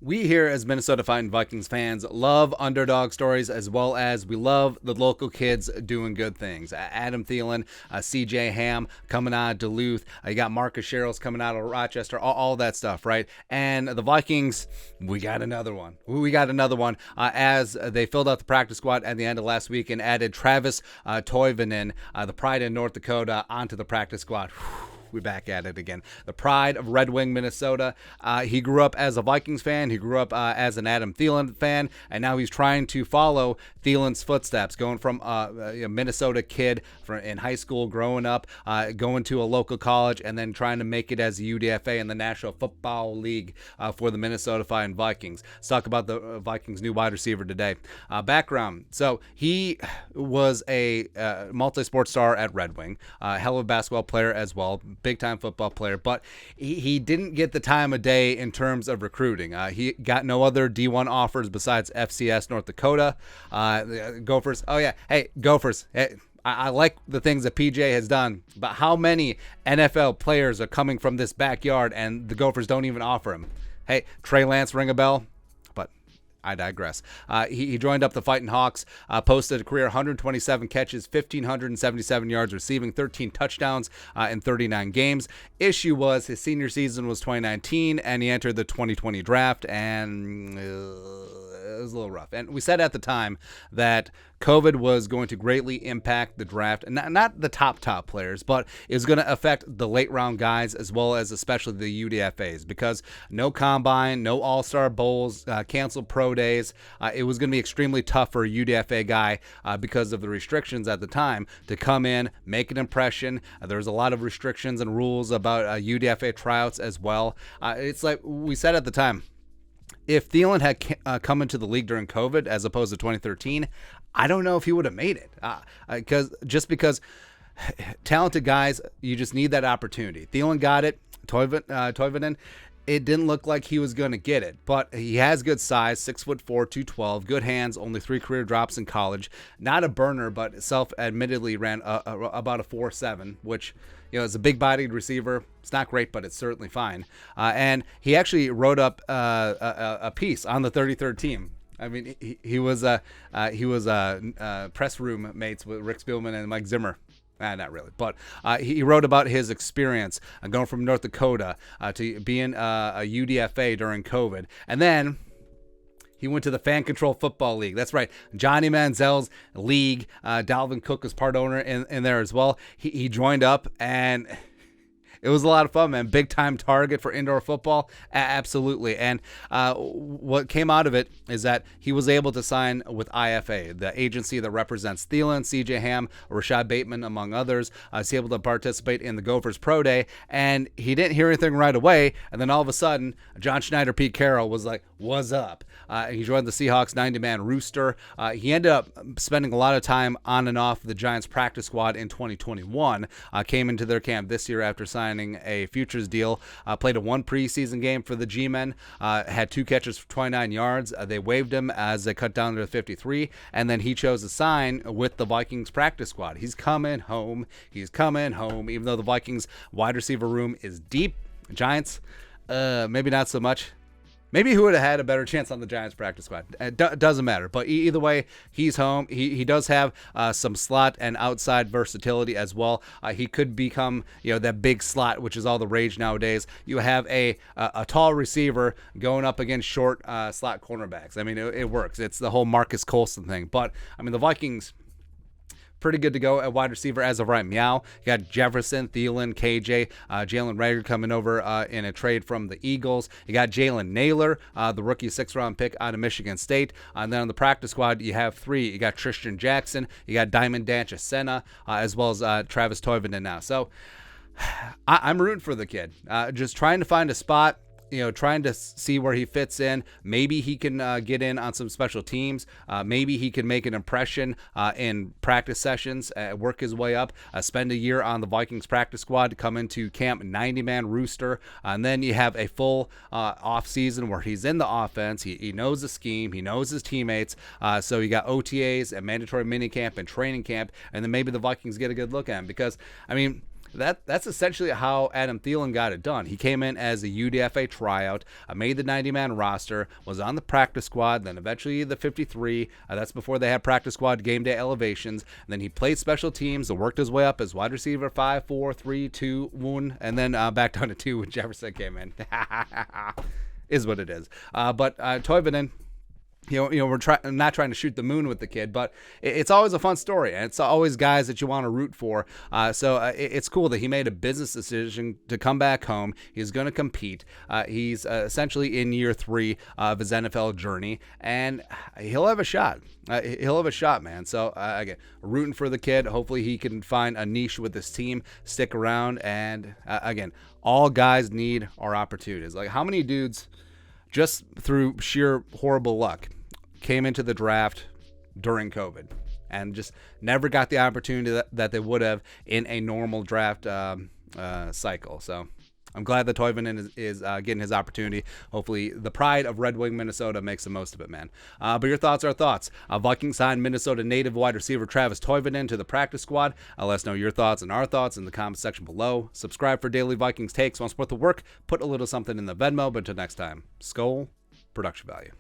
We here as Minnesota Fightin Vikings fans love underdog stories, as well as we love the local kids doing good things. Adam Thielen, CJ Ham coming out of Duluth. You got Marcus Sherrills coming out of Rochester, all that stuff, right? And the Vikings, we got another one. As they filled out the practice squad at the end of last week and added Travis Toivonen, the pride in North Dakota, onto the practice squad. We back at it again. The pride of Red Wing, Minnesota. He grew up as a Vikings fan. He grew up as an Adam Thielen fan, and now he's trying to follow Thielen's footsteps, going from a Minnesota kid in high school, growing up, going to a local college, and then trying to make it as a UDFA in the National Football League for the Minnesota Fightin Vikings. Let's talk about the Vikings' new wide receiver today. Background. So he was a multi-sport star at Red Wing, hell of a basketball player as well, big-time football player, but he didn't get the time of day in terms of recruiting. He got no other D1 offers besides FCS North Dakota. Gophers. Oh, yeah. Hey, Gophers. Hey, I like the things that PJ has done, but how many NFL players are coming from this backyard and the Gophers don't even offer him? Hey, Trey Lance, ring a bell? I digress. He joined up the Fightin Hawks, posted a career 127 catches, 1,577 yards receiving, 13 touchdowns in 39 games. Issue was his senior season was 2019, and he entered the 2020 draft, and it was a little rough. And we said at the time that COVID was going to greatly impact the draft, and not the top players, but it was going to affect the late round guys as well as especially the UDFAs, because no combine, no all-star bowls, canceled pro days. It was going to be extremely tough for a UDFA guy because of the restrictions at the time to come in, make an impression. There's a lot of restrictions and rules about UDFA tryouts as well. It's like we said at the time, if Thielen had come into the league during COVID as opposed to 2013, I don't know if he would have made it. Because talented guys, you just need that opportunity. Thielen got it. Toivonen, it didn't look like he was going to get it, but he has good size, 6'4", 212, good hands, only 3 career drops in college. Not a burner, but self-admittedly ran about a 4.7, which is a big-bodied receiver. It's not great, but it's certainly fine. And he actually wrote up a piece on the 33rd team. I mean, he was press room mates with Rick Spielman and Mike Zimmer. Not really, but he wrote about his experience going from North Dakota to being a UDFA during COVID. And then he went to the Fan Control Football League. That's right, Johnny Manziel's league. Dalvin Cook was part owner in there as well. He joined up, and it was a lot of fun, man. Big time target for indoor football. Absolutely. And what came out of it is that he was able to sign with IFA, the agency that represents Thielen, CJ Ham, Rashad Bateman, among others. He's able to participate in the Gophers Pro Day, and he didn't hear anything right away. And then all of a sudden, John Schneider, Pete Carroll was like, "What's up?" He joined the Seahawks 90-man rooster. He ended up spending a lot of time on and off the Giants practice squad in 2021. Came into their camp this year after signing a futures deal. Played a 1 preseason game for the G-men. Had 2 catches for 29 yards. They waived him as they cut down to 53, and then he chose to sign with the Vikings practice squad. He's coming home. Even though the Vikings wide receiver room is deep. Giants, maybe not so much. Maybe he would have had a better chance on the Giants practice squad. It doesn't matter. But either way, he's home. He does have some slot and outside versatility as well. He could become that big slot, which is all the rage nowadays. You have a tall receiver going up against short slot cornerbacks. I mean, it works. It's the whole Marcus Colston thing. But, I mean, the Vikings, pretty good to go at wide receiver as of right meow. You got Jefferson, Thielen, KJ, Jalen Reagor coming over in a trade from the Eagles. You got Jalen Naylor, the rookie 6th-round pick out of Michigan State. And then on the practice squad, you have 3. You got Tristan Jackson, you got Diamond Danchasena, as well as Travis Toivonen now. So I'm rooting for the kid. Just trying to find a spot. Trying to see where he fits in. Maybe he can get in on some special teams. Maybe he can make an impression in practice sessions, work his way up, spend a year on the Vikings practice squad, come into camp 90-man rooster, and then you have a full off season where he's in the offense. He knows the scheme. He knows his teammates. So you got OTAs, a mandatory minicamp and training camp, and then maybe the Vikings get a good look at him because, I mean, that's essentially how Adam Thielen got it done. He came in as a UDFA tryout, made the 90-man roster, was on the practice squad, then eventually the 53. That's before they had practice squad game day elevations. And then he played special teams and worked his way up as wide receiver 5, 4, 3, 2, 1, and then back down to 2 when Jefferson came in. Is what it is. But Toivonen, we're not trying to shoot the moon with the kid, but it's always a fun story, and it's always guys that you want to root for. So it's cool that he made a business decision to come back home. He's going to compete. He's essentially in year 3 of his NFL journey, and he'll have a shot. He'll have a shot, man. So again, rooting for the kid. Hopefully he can find a niche with this team, stick around, and again, all guys need our opportunities. Like, how many dudes, just through sheer horrible luck, came into the draft during COVID and just never got the opportunity that they would have in a normal draft cycle. So I'm glad that Toivonen is getting his opportunity. Hopefully the pride of Red Wing, Minnesota makes the most of it, man. But your thoughts are thoughts. Vikings signed Minnesota native wide receiver Travis Toivonen to the practice squad. Let us know your thoughts and our thoughts in the comment section below. Subscribe for daily Vikings takes. Want to support the work? Put a little something in the Venmo. But until next time, Skol, production value.